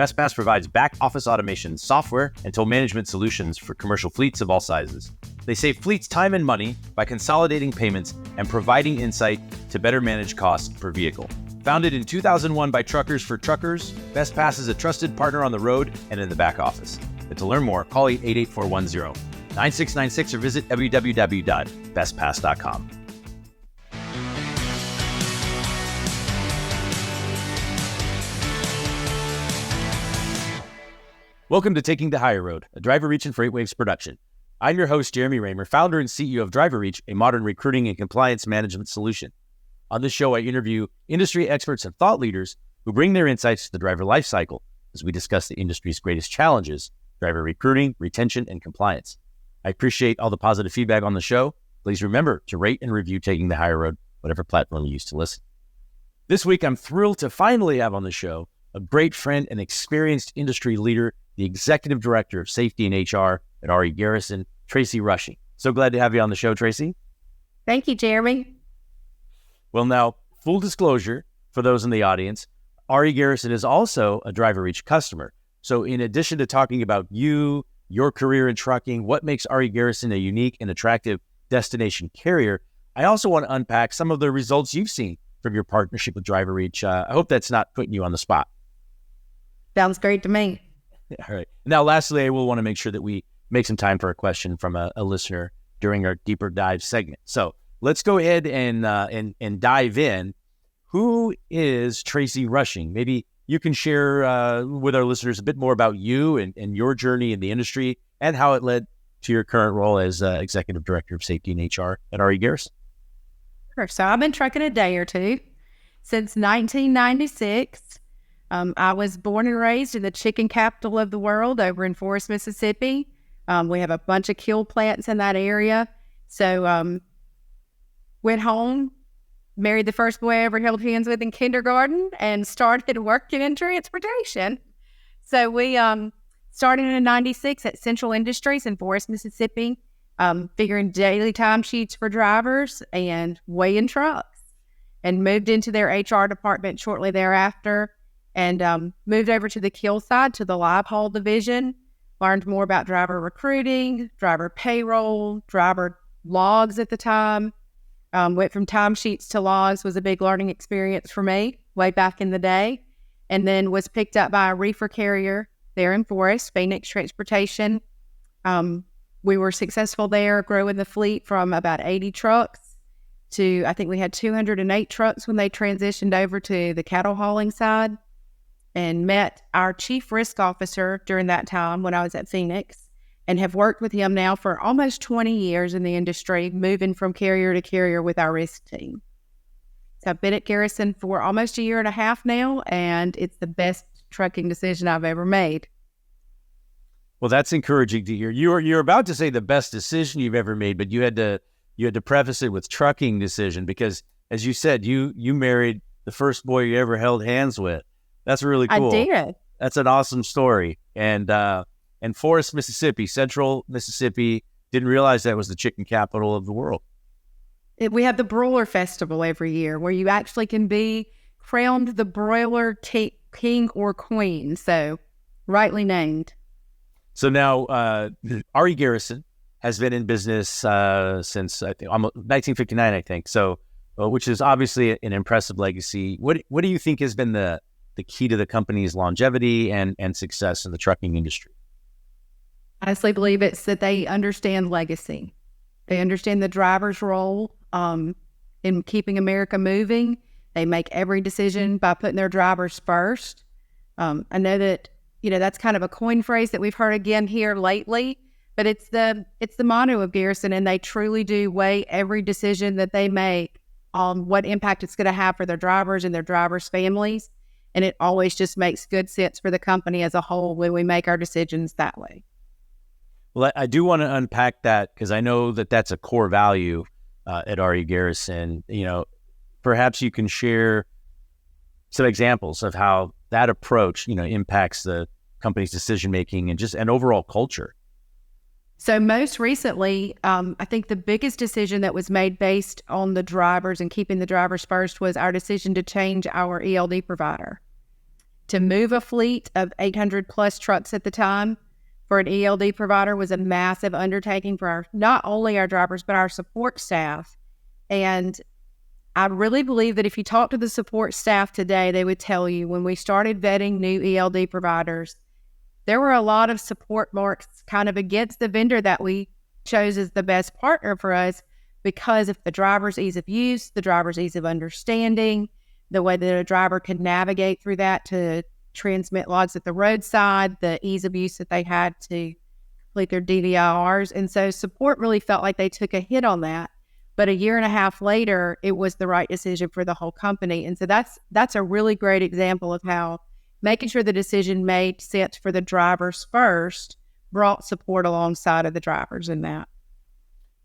BestPass provides back office automation software and tow management solutions for commercial fleets of all sizes. They save fleets time and money by consolidating payments and providing insight to better manage costs per vehicle. Founded in 2001 by truckers for truckers, BestPass is a trusted partner on the road and in the back office. And to learn more, call 888-410-9696 or visit www.bestpass.com. Welcome to Taking the Higher Road, a DriverReach and FreightWaves production. I'm your host, Jeremy Reymer, founder and CEO of DriverReach, a modern recruiting and compliance management solution. On this show, I interview industry experts and thought leaders who bring their insights to the driver lifecycle as we discuss the industry's greatest challenges, driver recruiting, retention, and compliance. I appreciate all the positive feedback on the show. Please remember to rate and review Taking the Higher Road, whatever platform you use to listen. This week, I'm thrilled to finally have on the show a great friend and experienced industry leader, the Executive Director of Safety and HR at Garrison, Tracy Rushing. So glad to have you on the show, Tracy. Thank you, Jeremy. Well, now, full disclosure for those in the audience, Garrison is also a DriverReach customer. So in addition to talking about you, your career in trucking, what makes Garrison a unique and attractive destination carrier, I also want to unpack some of the results you've seen from your partnership with DriverReach. I hope that's not putting you on the spot. Sounds great to me. All right. Now, lastly, I will want to make sure that we make some time for a question from a listener during our deeper dive segment. So let's go ahead and dive in. Who is Tracy Rushing? Maybe you can share with our listeners a bit more about you and your journey in the industry and how it led to your current role as Executive Director of Safety and HR at Garrison. Sure. So I've been trucking a day or two since 1996. I was born and raised in the chicken capital of the world over in Forest, Mississippi. We have a bunch of kill plants in that area. So went home, married the first boy I ever held hands with in kindergarten, and started working in transportation. So we started in 96 at Central Industries in Forest, Mississippi, figuring daily timesheets for drivers and weighing trucks, and moved into their HR department shortly thereafter. And moved over to the kill side, to the live haul division, learned more about driver recruiting, driver payroll, driver logs at the time. Went from timesheets to logs, was a big learning experience for me way back in the day. And then was picked up by a reefer carrier there in Forest, Phoenix Transportation. We were successful there, growing the fleet from about 80 trucks to, I think we had 208 trucks when they transitioned over to the cattle hauling side. And met our chief risk officer during that time when I was at Phoenix, and have worked with him now for almost 20 years in the industry, moving from carrier to carrier with our risk team. So I've been at Garrison for almost a year and a half now, and it's the best trucking decision I've ever made. Well, that's encouraging to hear. You're about to say the best decision you've ever made, but you had to preface it with trucking decision because, as you said, you married the first boy you ever held hands with. That's really cool. I did. That's an awesome story. And Forest, Mississippi, Central Mississippi, didn't realize that was the chicken capital of the world. We have the Broiler Festival every year where you actually can be crowned the broiler king or queen. So rightly named. So now Garrison has been in business since I think 1959, I think. So, which is obviously an impressive legacy. What do you think has been the key to the company's longevity and success in the trucking industry? I honestly believe it's that they understand legacy. They understand the driver's role in keeping America moving. They make every decision by putting their drivers first. I know that, that's kind of a coin phrase that we've heard again here lately, but it's the motto of Garrison, and they truly do weigh every decision that they make on what impact it's going to have for their drivers and their drivers' families. And it always just makes good sense for the company as a whole when we make our decisions that way. Well, I do want to unpack that because I know that that's a core value at Garrison. Perhaps you can share some examples of how that approach, impacts the company's decision-making and overall culture. So most recently, I think the biggest decision that was made based on the drivers and keeping the drivers first was our decision to change our ELD provider to move a fleet of 800 plus trucks at the time for an ELD provider was a massive undertaking for not only our drivers, but our support staff. And I really believe that if you talk to the support staff today, they would tell you when we started vetting new ELD providers, there were a lot of support marks kind of against the vendor that we chose as the best partner for us because of the driver's ease of use, the driver's ease of understanding, the way that a driver could navigate through that to transmit logs at the roadside, the ease of use that they had to complete their DVIRs. And so support really felt like they took a hit on that. But a year and a half later, it was the right decision for the whole company. And so that's a really great example of how making sure the decision made sense for the drivers first brought support alongside of the drivers in that.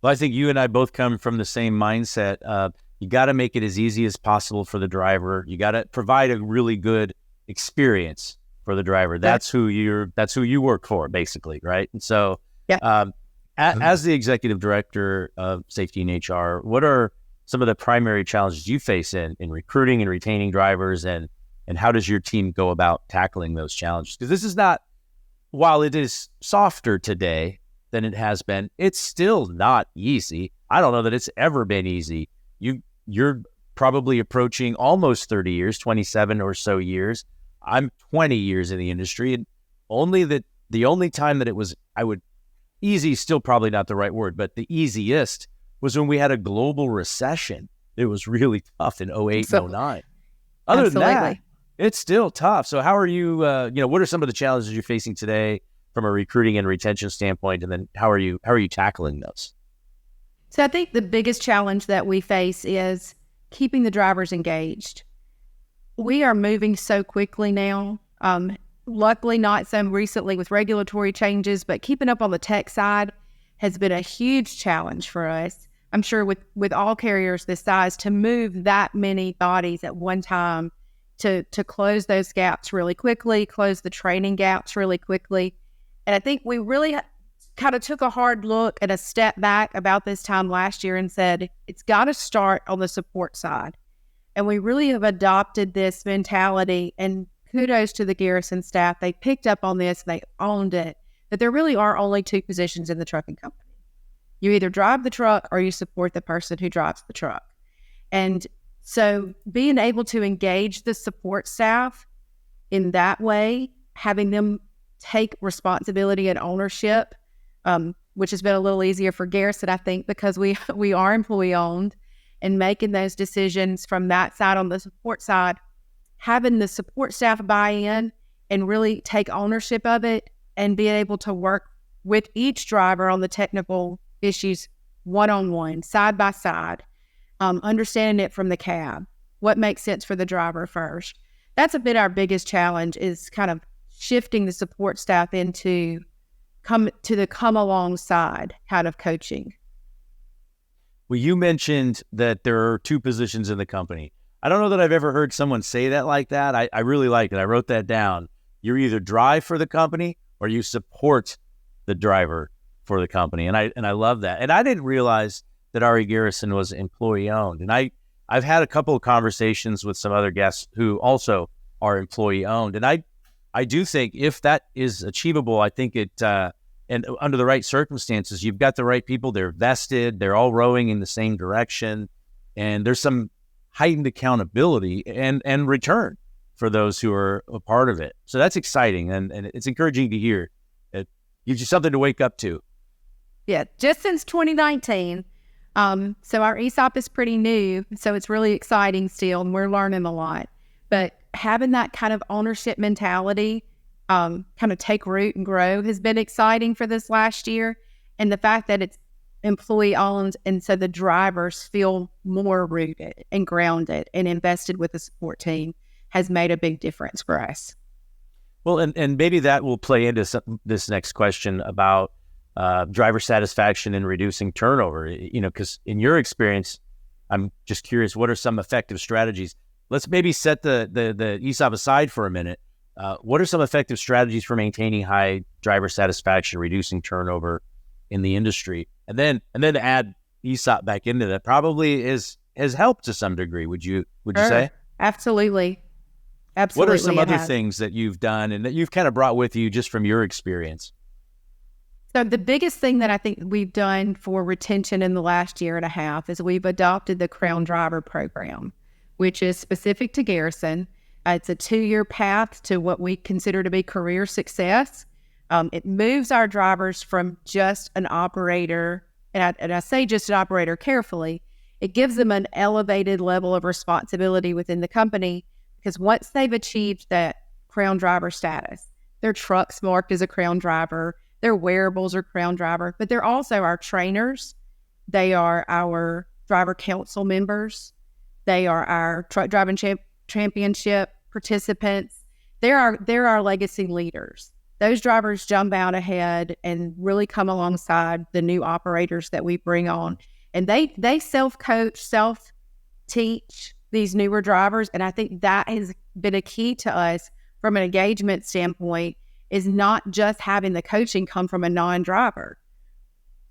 Well, I think you and I both come from the same mindset. You got to make it as easy as possible for the driver. You got to provide a really good experience for the driver. That's who you work for, basically, right? And so, as the executive director of safety and HR, what are some of the primary challenges you face in recruiting and retaining drivers, and how does your team go about tackling those challenges? Because this is not, while it is softer today than it has been, it's still not easy. I don't know that it's ever been easy. You're probably approaching almost 30 years, 27 or so years. I'm 20 years in the industry, and the only time that it was, easy is still probably not the right word, but the easiest was when we had a global recession. It was really tough in 08 and 09. Other than that, it's still tough. So how are you, what are some of the challenges you're facing today from a recruiting and retention standpoint? And then how are you tackling those? So I think the biggest challenge that we face is keeping the drivers engaged. We are moving so quickly now. Luckily, not so recently with regulatory changes, but keeping up on the tech side has been a huge challenge for us. I'm sure with all carriers this size, to move that many bodies at one time, to close those gaps really quickly, close the training gaps really quickly. And I think we really kind of took a hard look and a step back about this time last year and said, it's got to start on the support side. And we really have adopted this mentality, and kudos to the Garrison staff. They picked up on this, they owned it, that there really are only two positions in the trucking company. You either drive the truck or you support the person who drives the truck. And so being able to engage the support staff in that way, having them take responsibility and ownership, which has been a little easier for Garrison, I think, because we are employee owned, and making those decisions from that side on the support side, having the support staff buy in and really take ownership of it, and being able to work with each driver on the technical issues one-on-one, side by side, understanding it from the cab, what makes sense for the driver first. That's been our biggest challenge, is kind of shifting the support staff into come alongside kind of coaching. Well, you mentioned that there are two positions in the company. I don't know that I've ever heard someone say that like that. I really like it. I wrote that down. You either drive for the company or you support the driver for the company. And I love that. And I didn't realize that RE Garrison was employee owned. And I've had a couple of conversations with some other guests who also are employee owned. And I do think if that is achievable, I think it, and under the right circumstances, you've got the right people, they're vested, they're all rowing in the same direction, and there's some heightened accountability and return for those who are a part of it. So that's exciting, and it's encouraging to hear. It gives you something to wake up to. Yeah, just since 2019. So our ESOP is pretty new, so it's really exciting still, and we're learning a lot. But having that kind of ownership mentality kind of take root and grow has been exciting for this last year. And the fact that it's employee owned, and so the drivers feel more rooted and grounded and invested with the support team, has made a big difference for us. Well, and maybe that will play into this next question about driver satisfaction and reducing turnover, because in your experience, I'm just curious, what are some effective strategies? Let's maybe set the ESOP aside for a minute. What are some effective strategies for maintaining high driver satisfaction, reducing turnover in the industry? And then to add ESOP back into that probably has helped to some degree. Would you say? Absolutely. Absolutely. What are some other things that you've done and that you've kind of brought with you just from your experience? So the biggest thing that I think we've done for retention in the last year and a half is we've adopted the Crown Driver program, which is specific to Garrison. It's a 2-year path to what we consider to be career success. It moves our drivers from just an operator, and I say just an operator carefully. It gives them an elevated level of responsibility within the company, because once they've achieved that Crown Driver status, their truck's marked as a Crown Driver, their wearables are Crown Driver, but they're also our trainers. They are our driver council members. They are our truck driving championship participants. They're our legacy leaders. Those drivers jump out ahead and really come alongside the new operators that we bring on. And they self-coach, self-teach these newer drivers. And I think that has been a key to us from an engagement standpoint, is not just having the coaching come from a non-driver.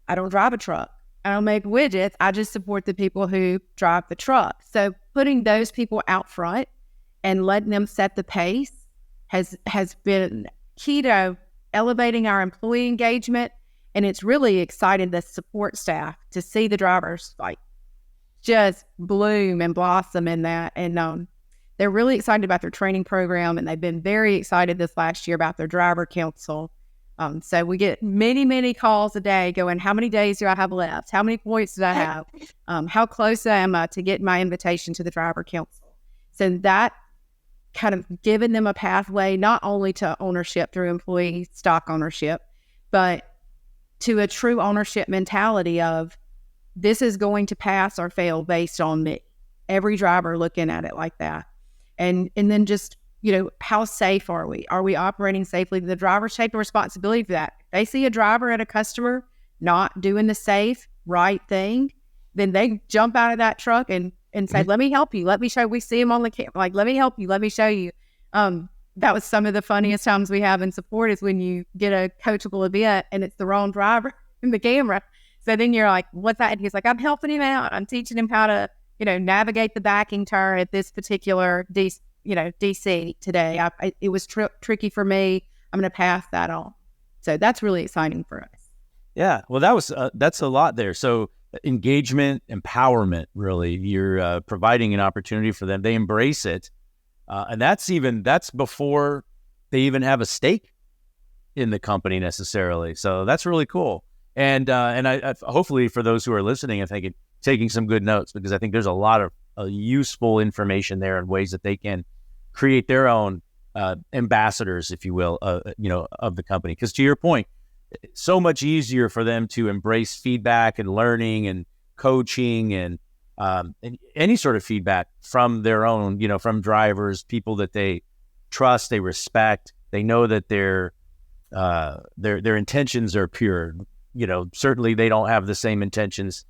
I don't drive a truck. I don't make widgets. I just support the people who drive the truck. So putting those people out front and letting them set the pace has been key to elevating our employee engagement. And it's really excited the support staff to see the drivers like just bloom and blossom in that. And they're really excited about their training program, and they've been very excited this last year about their driver council. So we get many, many calls a day going, how many days do I have left? How many points do I have? How close am I to getting my invitation to the driver council? So that kind of giving them a pathway, not only to ownership through employee stock ownership, but to a true ownership mentality of, this is going to pass or fail based on me. Every driver looking at it like that. And then just, how safe are we? Are we operating safely? The drivers take the responsibility for that. If they see a driver at a customer not doing the safe, right thing, then they jump out of that truck and say, let me help you. Let me show. We see them on the camera. Like, let me help you. Let me show you. That was some of the funniest times we have in support, is when you get a coachable event and it's the wrong driver in the camera. So then you're like, what's that? And he's like, I'm helping him out. I'm teaching him how to, navigate the backing turn at this particular DC today. It was tricky for me. I'm going to pass that on. So that's really exciting for us. Yeah. Well, that's a lot there. So engagement, empowerment, really, you're providing an opportunity for them. They embrace it. And that's before they even have a stake in the company necessarily. So that's really cool. And I hopefully for those who are listening, I think taking some good notes, because I think there's a lot of useful information there and ways that they can create their own ambassadors, if you will, of the company. Because to your point, it's so much easier for them to embrace feedback and learning and coaching and any sort of feedback from their own, from drivers, people that they trust, they respect, they know that their intentions are pure. Certainly they don't have the same intentions.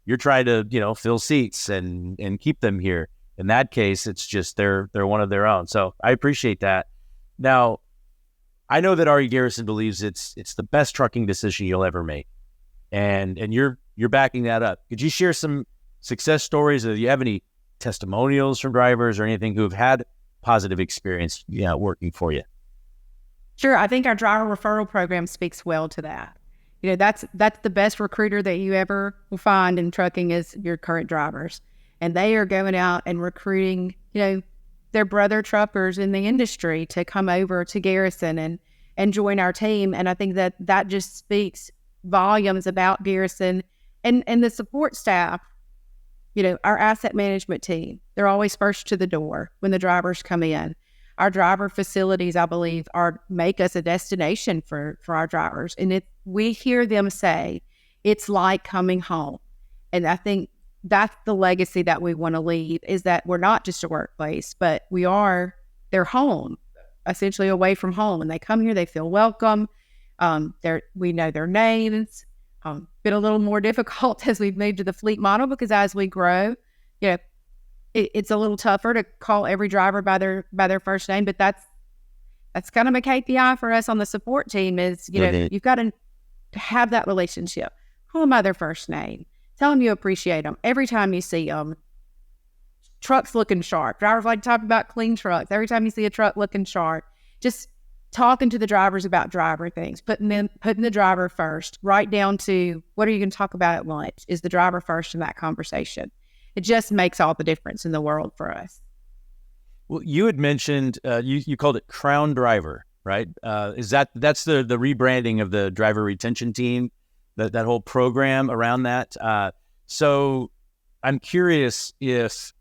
You're trying to, fill seats and keep them here. In that case, it's just they're one of their own. So I appreciate that. Now, I know that Ari Garrison believes it's the best trucking decision you'll ever make, and you're backing that up. Could you share some success stories, or do you have any testimonials from drivers or anything who have had positive experience, working for you? Sure. I think our driver referral program speaks well to that. That's the best recruiter that you ever will find in trucking, is your current drivers. And they are going out and recruiting, their brother truckers in the industry to come over to Garrison and join our team. And I think that just speaks volumes about Garrison and the support staff. Our asset management team, they're always first to the door when the drivers come in. Our driver facilities, I believe, make us a destination for our drivers. And we hear them say, it's like coming home. And I think that's the legacy that we want to leave, is that we're not just a workplace, but we are their home, essentially away from home. And they come here, they feel welcome. We know their names. Been a little more difficult as we've moved to the fleet model, because as we grow, it's a little tougher to call every driver by their first name. But that's kind of a KPI for us on the support team, is you've got to have that relationship. Call them by their first name. Tell them you appreciate them every time you see them. trucks looking sharp. Drivers like to talk about clean trucks. Every time you see a truck looking sharp, just talking to the drivers about driver things, putting the driver first, right down to what are you going to talk about at lunch? Is the driver first in that conversation? It just makes all the difference in the world for us. Well, you had mentioned, you called it Crown Driver, right? That's the rebranding of the driver retention team, that whole program around that. So I'm curious if,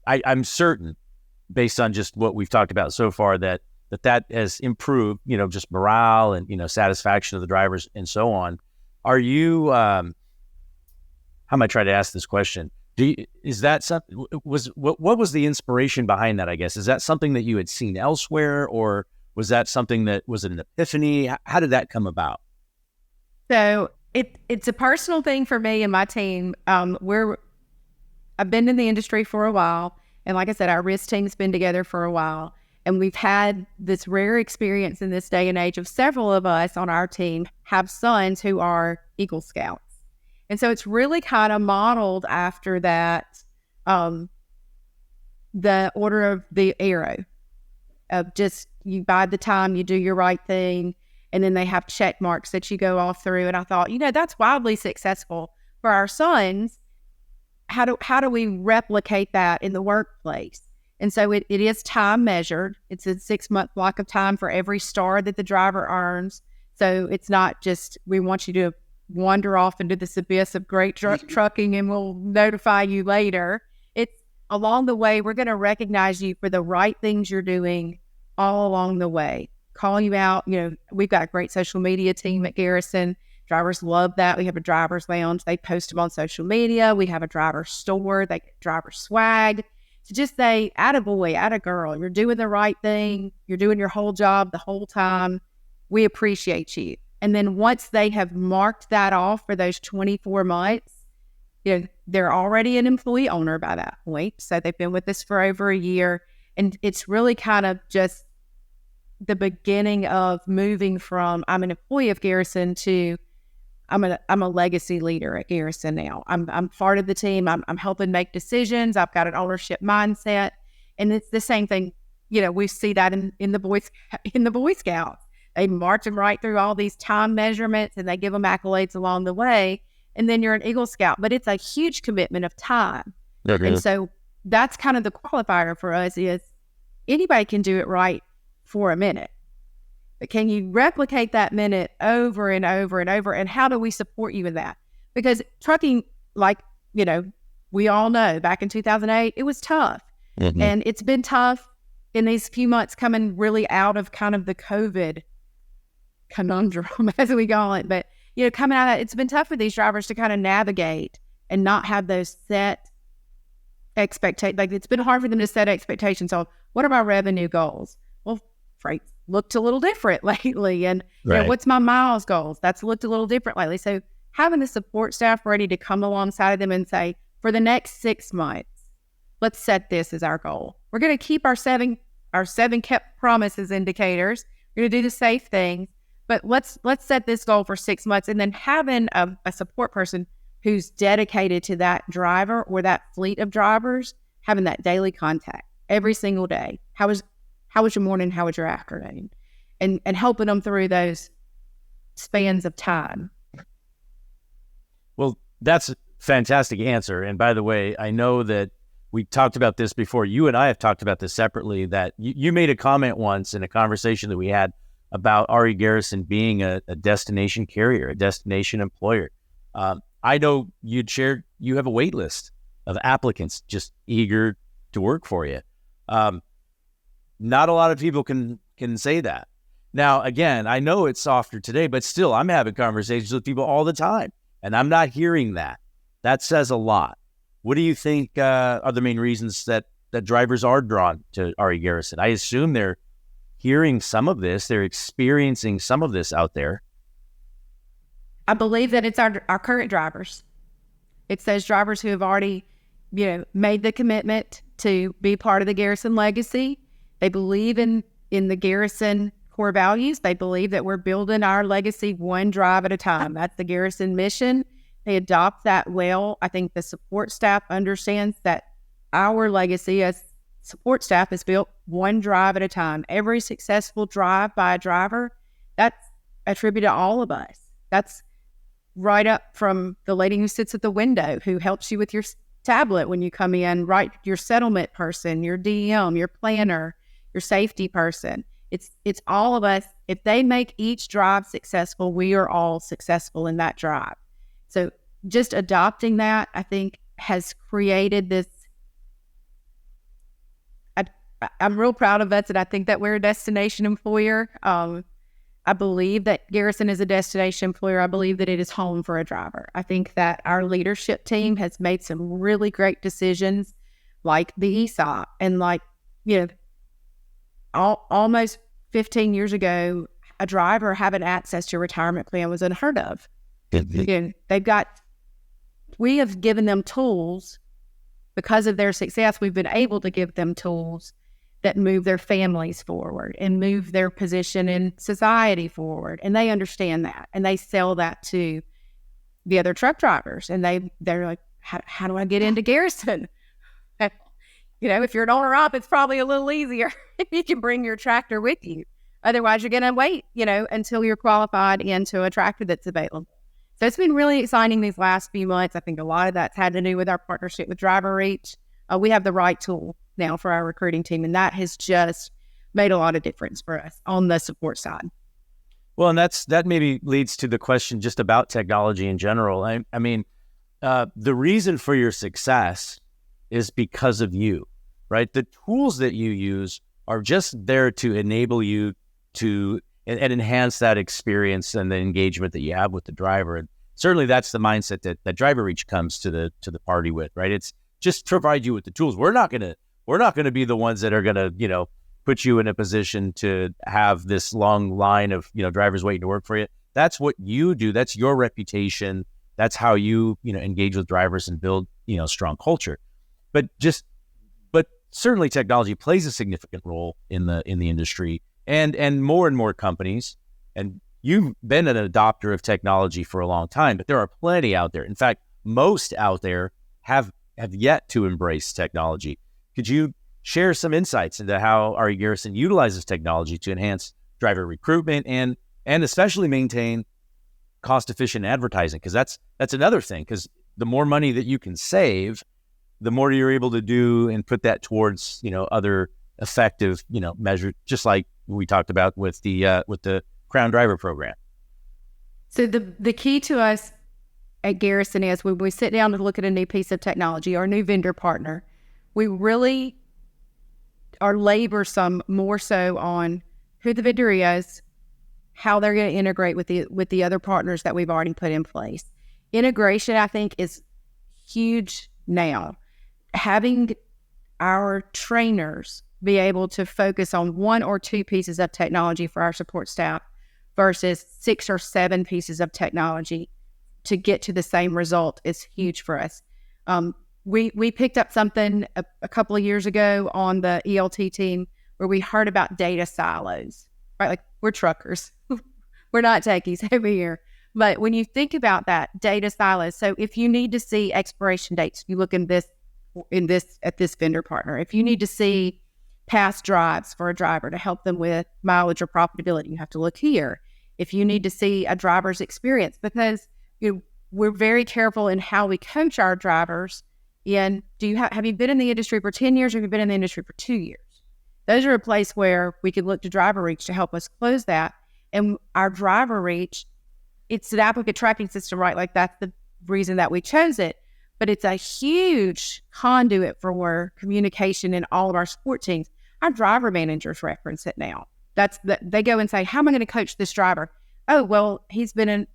I'm certain, based on just what we've talked about so far, that has improved, just morale and, satisfaction of the drivers and so on. Are you, how am I trying to ask this question? Is that something, what was the inspiration behind that, I guess? Is that something that you had seen elsewhere, or was that something that was an epiphany? How did that come about? So it's a personal thing for me and my team. I've been in the industry for a while. And like I said, our risk team's been together for a while. And we've had this rare experience in this day and age of several of us on our team have sons who are Eagle Scouts. And so it's really kind of modeled after that, the Order of the Arrow, of just you bide the time, you do your right thing, and then they have check marks that you go all through. And I thought, that's wildly successful for our sons. How do we replicate that in the workplace? And so it is time measured. It's a 6-month block of time for every star that the driver earns. So it's not just, we want you to wander off into this abyss of great trucking and we'll notify you later. It's along the way, we're going to recognize you for the right things you're doing all along the way. Call you out. We've got a great social media team at Garrison. Drivers love that. We have a driver's lounge. They post them on social media. We have a driver store. They get driver swag. To just say, attaboy, attagirl, you're doing the right thing. You're doing your whole job the whole time. We appreciate you. And then once they have marked that off for those 24 months, they're already an employee owner by that point. So they've been with us for over a year. And it's really kind of just the beginning of moving from I'm an employee of Garrison to I'm a legacy leader at Garrison now. I'm part of the team. I'm helping make decisions. I've got an ownership mindset. And it's the same thing, we see that in the Boy Scouts. They march them right through all these time measurements and they give them accolades along the way. And then you're an Eagle Scout, but it's a huge commitment of time. Okay. And so that's kind of the qualifier for us is anybody can do it right for a minute, but can you replicate that minute over and over and over? And how do we support you in that? Because trucking, we all know back in 2008, it was tough. Mm-hmm. And it's been tough in these few months coming really out of kind of the COVID conundrum, as we call it. But, coming out of that, it's been tough for these drivers to kind of navigate and not have those set expectations. Like, it's been hard for them to set expectations on what are my revenue goals? Well, freight looked a little different lately. And what's my miles goals? That's looked a little different lately. So having the support staff ready to come alongside of them and say, for the next 6 months, let's set this as our goal. We're going to keep our seven kept promises indicators. We're going to do the safe things, but let's set this goal for 6 months. And then having a support person who's dedicated to that driver or that fleet of drivers, having that daily contact every single day. How was your morning? How was your afternoon? And helping them through those spans of time. Well, that's a fantastic answer. And by the way, I know that we talked about this before. You and I have talked about this separately, that you made a comment once in a conversation that we had about RE Garrison being a destination carrier, a destination employer. I know you'd shared, you have a wait list of applicants just eager to work for you. Not a lot of people can say that. Now, again, I know it's softer today, but still, I'm having conversations with people all the time, and I'm not hearing that. That says a lot. What do you think are the main reasons that drivers are drawn to RE Garrison? I assume they're hearing some of this, they're experiencing some of this out there. I believe that it's our current drivers. It's those drivers who have already, made the commitment to be part of the Garrison legacy. They believe in the Garrison core values. They believe that we're building our legacy one drive at a time. That's the Garrison mission. They adopt that well. I think the support staff understands that our legacy as support staff is built one drive at a time. Every successful drive by a driver, that's attributed to all of us. That's right up from the lady who sits at the window, who helps you with your tablet when you come in, right? Your settlement person, your DM, your planner, your safety person. It's all of us. If they make each drive successful, we are all successful in that drive. So just adopting that, I think, has created this. I'm real proud of us, and I think that we're a destination employer. I believe that Garrison is a destination employer. I believe that it is home for a driver. I think that our leadership team has made some really great decisions, like the ESOP, and almost 15 years ago, a driver having access to a retirement plan was unheard of. We have given them tools because of their success. We've been able to give them tools that move their families forward and move their position in society forward. And they understand that. And they sell that to the other truck drivers. And they're like, how do I get into Garrison? If you're an owner-op, it's probably a little easier if you can bring your tractor with you. Otherwise, you're going to wait, until you're qualified into a tractor that's available. So it's been really exciting these last few months. I think a lot of that's had to do with our partnership with DriverReach. We have the right tool now for our recruiting team, and that has just made a lot of difference for us on the support side. Well, and that maybe leads to the question just about technology in general. I mean, the reason for your success is because of you, right? The tools that you use are just there to enable you to and enhance that experience and the engagement that you have with the driver. And certainly that's the mindset that DriverReach comes to the party with, right? It's just provide you with the tools. We're not gonna be the ones that are gonna, put you in a position to have this long line of, drivers waiting to work for you. That's what you do. That's your reputation. That's how you, engage with drivers and build, strong culture. But certainly technology plays a significant role in the industry and more companies. And you've been an adopter of technology for a long time, but there are plenty out there. In fact, most out there have yet to embrace technology. Could you share some insights into how RE Garrison utilizes technology to enhance driver recruitment and especially maintain cost-efficient advertising? Because that's another thing, because the more money that you can save, the more you're able to do and put that towards, other effective, measures, just like we talked about with the Crown Driver program. So the key to us at Garrison is when we sit down to look at a new piece of technology or a new vendor partner, we really are laborsome more so on who the vendor is, how they're going to integrate with the other partners that we've already put in place. Integration, I think, is huge now. Having our trainers be able to focus on one or two pieces of technology for our support staff versus 6 or 7 pieces of technology to get to the same result is huge for us. We picked up something a couple of years ago on the ELT team where we heard about data silos, right? Like, we're truckers. We're not techies over here. But when you think about that, data silos, so if you need to see expiration dates, you look at this vendor partner. If you need to see past drives for a driver to help them with mileage or profitability, you have to look here. If you need to see a driver's experience, because we're very careful in how we coach our drivers. And have you been in the industry for 10 years or have you been in the industry for 2 years? Those are a place where we could look to DriverReach to help us close that. And our DriverReach, it's an applicant tracking system, right? Like, that's the reason that we chose it. But it's a huge conduit for communication in all of our support teams. Our driver managers reference it now. They go and say, how am I going to coach this driver? Oh, well, he's been in,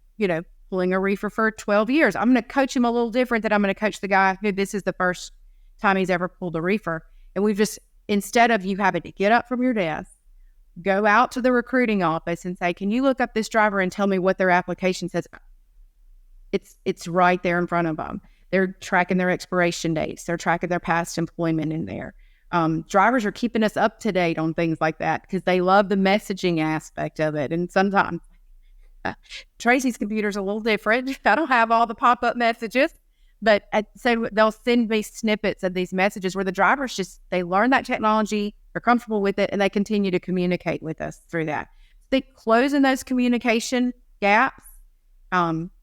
pulling a reefer for 12 years. I'm going to coach him a little different than I'm going to coach the guy who this is the first time he's ever pulled a reefer. And we've just, instead of you having to get up from your desk, go out to the recruiting office and say, can you look up this driver and tell me what their application says? It's right there in front of them. They're tracking their expiration dates. They're tracking their past employment in there. Drivers are keeping us up to date on things like that because they love the messaging aspect of it. And sometimes Tracy's computer's a little different. I don't have all the pop-up messages, But so they'll send me snippets of these messages where the drivers they learn that technology, they're comfortable with it, and they continue to communicate with us through that. They closing those communication gaps,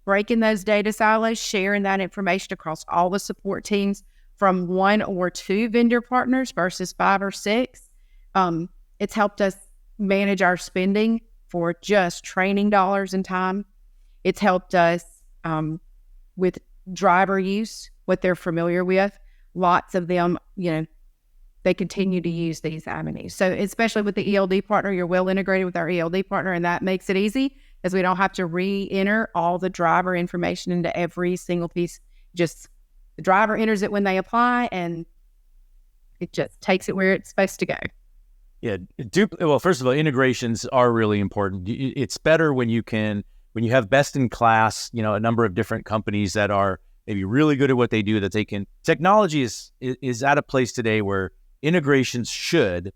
breaking those data silos, sharing that information across all the support teams from 1 or 2 vendor partners versus 5 or 6. It's helped us manage our spending for just training dollars and time. It's helped us with driver use, what they're familiar with. Lots of them, they continue to use these avenues. So especially with the ELD partner, you're well integrated with our ELD partner, and that makes it easy as we don't have to re-enter all the driver information into every single piece. Just the driver enters it when they apply, and it just takes it where it's supposed to go. Yeah. Well, first of all, integrations are really important. It's better when you have best in class, a number of different companies that are maybe really good at what they do, technology is at a place today where integrations should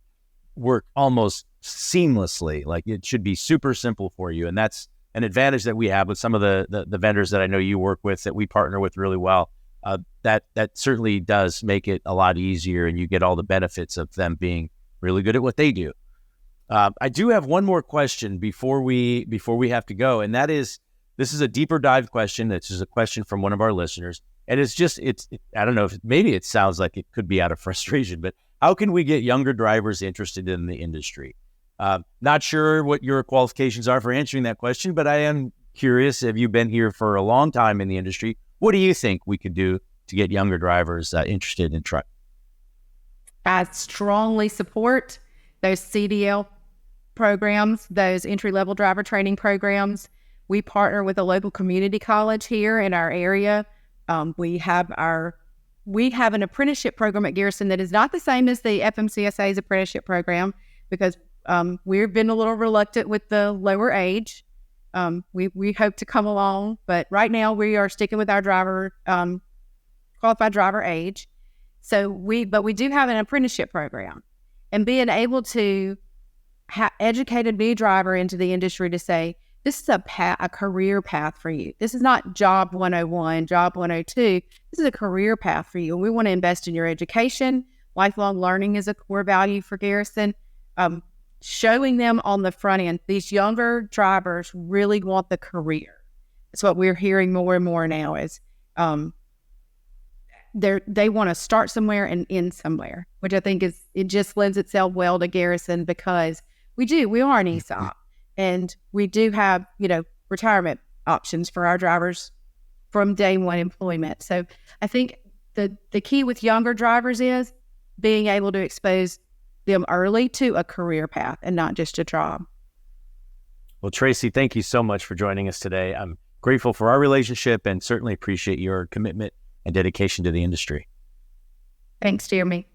work almost seamlessly. Like it should be super simple for you. And that's an advantage that we have with some of the vendors that I know you work with, that we partner with really well. That certainly does make it a lot easier, and you get all the benefits of them being really good at what they do. I do have one more question before we have to go, and that is, this is a deeper dive question. This is a question from one of our listeners, and I don't know if maybe it sounds like it could be out of frustration, but how can we get younger drivers interested in the industry? Not sure what your qualifications are for answering that question, but I am curious. Have you been here for a long time in the industry? What do you think we could do to get younger drivers interested in truck? I strongly support those CDL programs, those entry-level driver training programs. We partner with a local community college here in our area. We have an apprenticeship program at Garrison that is not the same as the FMCSA's apprenticeship program, because we've been a little reluctant with the lower age. We hope to come along, but right now we are sticking with our qualified driver age. But we do have an apprenticeship program, and being able to educate a new driver into the industry to say, this is a career path for you. This is not job 101, job 102. This is a career path for you. And we want to invest in your education. Lifelong learning is a core value for Garrison. Showing them on the front end, these younger drivers really want the career. It's what we're hearing more and more now is they want to start somewhere and end somewhere, which I think it just lends itself well to Garrison, because we are an ESOP, and we do have, retirement options for our drivers from day one employment. So I think the key with younger drivers is being able to expose them early to a career path and not just a job. Well, Tracy, thank you so much for joining us today. I'm grateful for our relationship and certainly appreciate your commitment and dedication to the industry. Thanks, Jeremy.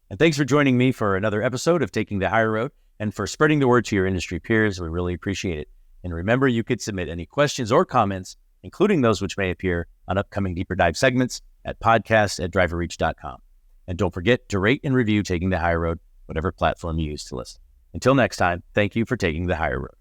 And thanks for joining me for another episode of Taking the Higher Road, and for spreading the word to your industry peers. We really appreciate it. And remember, you could submit any questions or comments, including those which may appear on upcoming deeper dive segments, at podcast@driverreach.com. And don't forget to rate and review Taking the Higher Road, whatever platform you use to listen. Until next time, thank you for taking the higher road.